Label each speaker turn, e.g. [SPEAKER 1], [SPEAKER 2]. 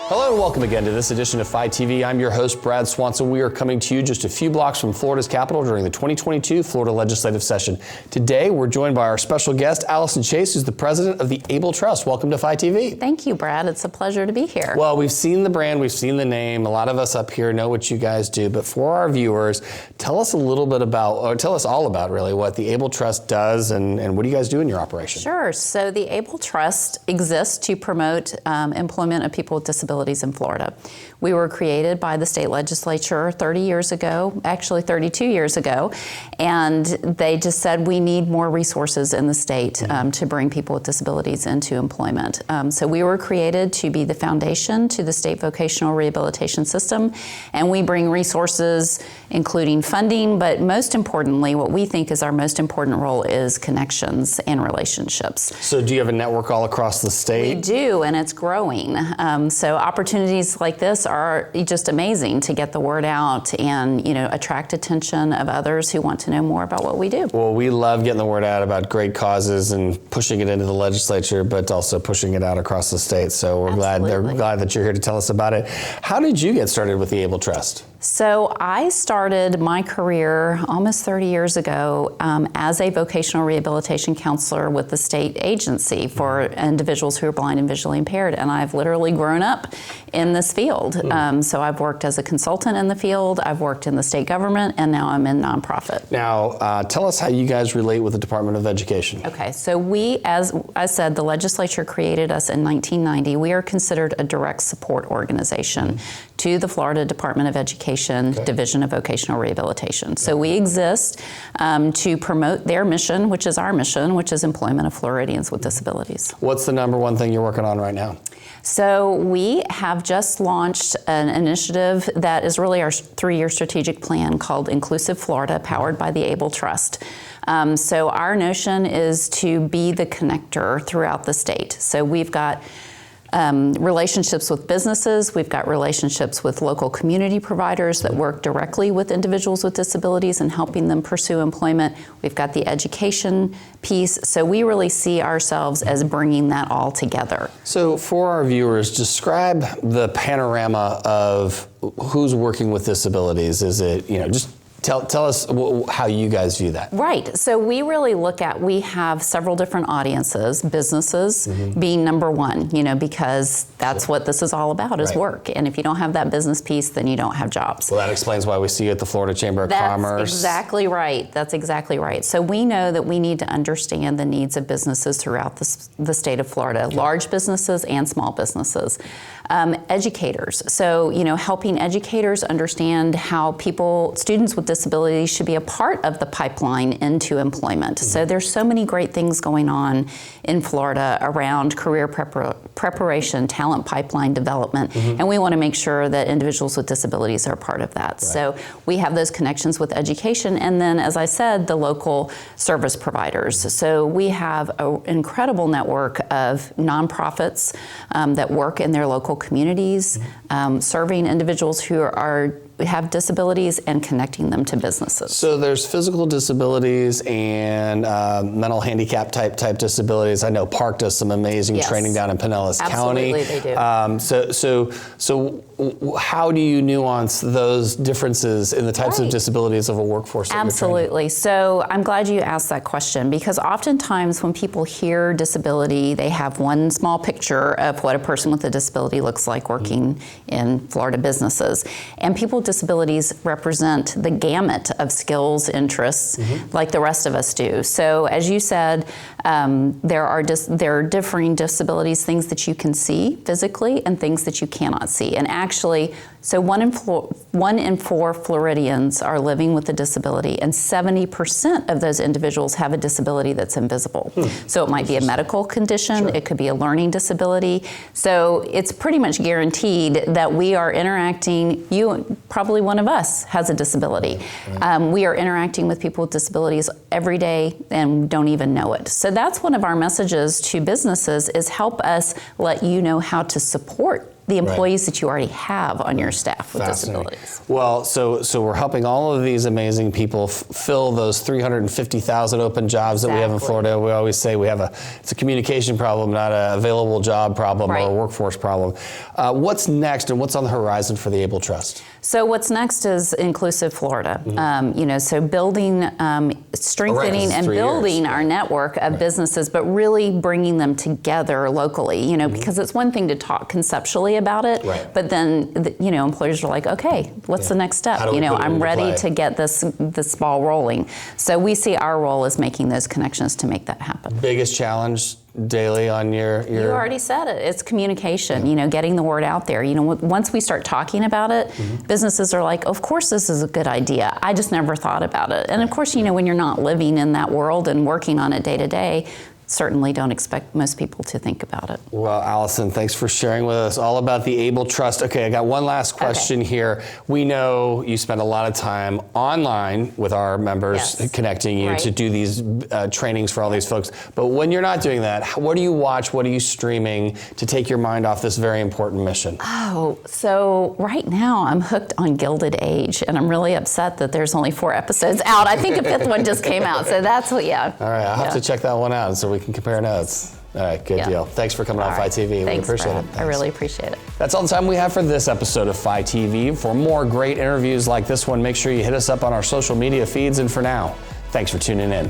[SPEAKER 1] Hello and welcome again to this edition of Phi TV. I'm your host, Brad Swanson. We are coming to you just a few blocks from Florida's capital during the 2022 Florida legislative session. Today, we're joined by our special guest, Allison Chase, who's the president of the Able Trust. Welcome to Phi TV.
[SPEAKER 2] Thank you, Brad. It's a pleasure to be here.
[SPEAKER 1] Well, we've seen the brand, we've seen the name. A lot of us up here know what you guys do, but for our viewers, tell us a little bit about, or tell us all about really what the Able Trust does and what do you guys do in your operation?
[SPEAKER 2] Sure. So the Able Trust exists to promote employment of people with disabilities in Florida. We were created by the state legislature 30 years ago, actually 32 years ago, and they just said we need more resources in the state to bring people with disabilities into employment. So we were created to be the foundation to the state vocational rehabilitation system, and we bring resources including funding, but most importantly, what we think is our most important role is connections and relationships.
[SPEAKER 1] So do you have a network all across the state?
[SPEAKER 2] We do, and it's growing. So opportunities like this are just amazing to get the word out and, attract attention of others who want to know more about what we do.
[SPEAKER 1] Well, we love getting the word out about great causes and pushing it into the legislature, but also pushing it out across the state. So we're glad that you're here to tell us about it. How did you get started with the Able Trust?
[SPEAKER 2] So I started my career almost 30 years ago as a vocational rehabilitation counselor with the state agency for individuals who are blind and visually impaired, and I've literally grown up in this field. So I've worked as a consultant in the field, I've worked in the state government, and now I'm in nonprofit.
[SPEAKER 1] Now, tell us how you guys relate with the Department of Education.
[SPEAKER 2] Okay, so we, as I said, the legislature created us in 1990. We are considered a direct support organization to the Florida Department of Education Division of Vocational Rehabilitation. So we exist to promote their mission, which is our mission, which is employment of Floridians with disabilities.
[SPEAKER 1] What's the number one thing you're working on right now?
[SPEAKER 2] So we have just launched an initiative that is really our 3-year strategic plan called Inclusive Florida, powered by the Able Trust. So our notion is to be the connector throughout the state. So we've got relationships with businesses, we've got relationships with local community providers that work directly with individuals with disabilities and helping them pursue employment. We've got the education piece, so we really see ourselves as bringing that all together.
[SPEAKER 1] So for our viewers, describe the panorama of who's working with disabilities. Is it, just Tell us how you guys view that.
[SPEAKER 2] Right. So we really we have several different audiences, businesses being number one, because that's what this is all about, is work. And if you don't have that business piece, then you don't have jobs.
[SPEAKER 1] Well, that explains why we see you at the Florida Chamber of Commerce.
[SPEAKER 2] That's exactly right. That's exactly right. So we know that we need to understand the needs of businesses throughout the state of Florida, large businesses and small businesses. Educators. So, helping educators understand how students with disabilities should be a part of the pipeline into employment. So there's so many great things going on in Florida around career preparation, talent pipeline development, and we want to make sure that individuals with disabilities are a part of that. Right. So we have those connections with education, and then, as I said, the local service providers. So we have an incredible network of nonprofits that work in their local communities, serving individuals who have disabilities and connecting them to businesses.
[SPEAKER 1] So there's physical disabilities and mental handicap type disabilities. I know Park does some amazing training down in Pinellas County.
[SPEAKER 2] Absolutely, they do.
[SPEAKER 1] So how do you nuance those differences in the types of disabilities of a workforce that
[SPEAKER 2] Absolutely. So I'm glad you asked that question, because oftentimes when people hear disability, they have one small picture of what a person with a disability looks like working in Florida businesses. And people with disabilities represent the gamut of skills, interests, like the rest of us do. So as you said, there are differing disabilities, things that you can see physically and things that you cannot see. And actually, so 1 in 4 Floridians are living with a disability, and 70% of those individuals have a disability that's invisible. So it might be a medical condition, it could be a learning disability. So it's pretty much guaranteed that we are interacting, probably one of us has a disability. We are interacting with people with disabilities every day and don't even know it. So that's one of our messages to businesses, is help us let you know how to support the employees that you already have on your staff with
[SPEAKER 1] Fascinating.
[SPEAKER 2] disabilities.
[SPEAKER 1] Well, so we're helping all of these amazing people fill those 350,000 open jobs that we have in
[SPEAKER 2] Exactly.
[SPEAKER 1] Florida. We always say it's a communication problem, not an available job problem or a workforce problem. What's next and what's on the horizon for the Able Trust?
[SPEAKER 2] So what's next is Inclusive Florida. So building, strengthening and building our network of businesses, but really bringing them together locally, because it's one thing to talk conceptually about it, but then, employers are like, okay, what's the next step? I'm ready to get this ball rolling. So we see our role as making those connections to make that happen.
[SPEAKER 1] Biggest challenge daily on your
[SPEAKER 2] You already said it. It's communication, getting the word out there. Once we start talking about it, businesses are like, of course this is a good idea. I just never thought about it. And of course, when you're not living in that world and working on it day to day, certainly don't expect most people to think about it.
[SPEAKER 1] Well, Allison, thanks for sharing with us all about the Able Trust. Okay, I got one last question here. We know you spend a lot of time online with our members, connecting you to do these trainings for all these folks. But when you're not doing that, what do you watch? What are you streaming to take your mind off this very important mission?
[SPEAKER 2] Oh, so right now I'm hooked on Gilded Age, and I'm really upset that there's only 4 episodes out. I think a 5th one just came out, so that's what, All
[SPEAKER 1] right, I'll have to check that one out so we can compare notes. All right, good deal. Thanks for coming on Phi TV.
[SPEAKER 2] Thanks,
[SPEAKER 1] we appreciate
[SPEAKER 2] Brad.
[SPEAKER 1] it. Thanks.
[SPEAKER 2] I really appreciate it.
[SPEAKER 1] That's all the time we have for this episode of Phi TV. For more great interviews like this one, make sure you hit us up on our social media feeds. And for now, thanks for tuning in.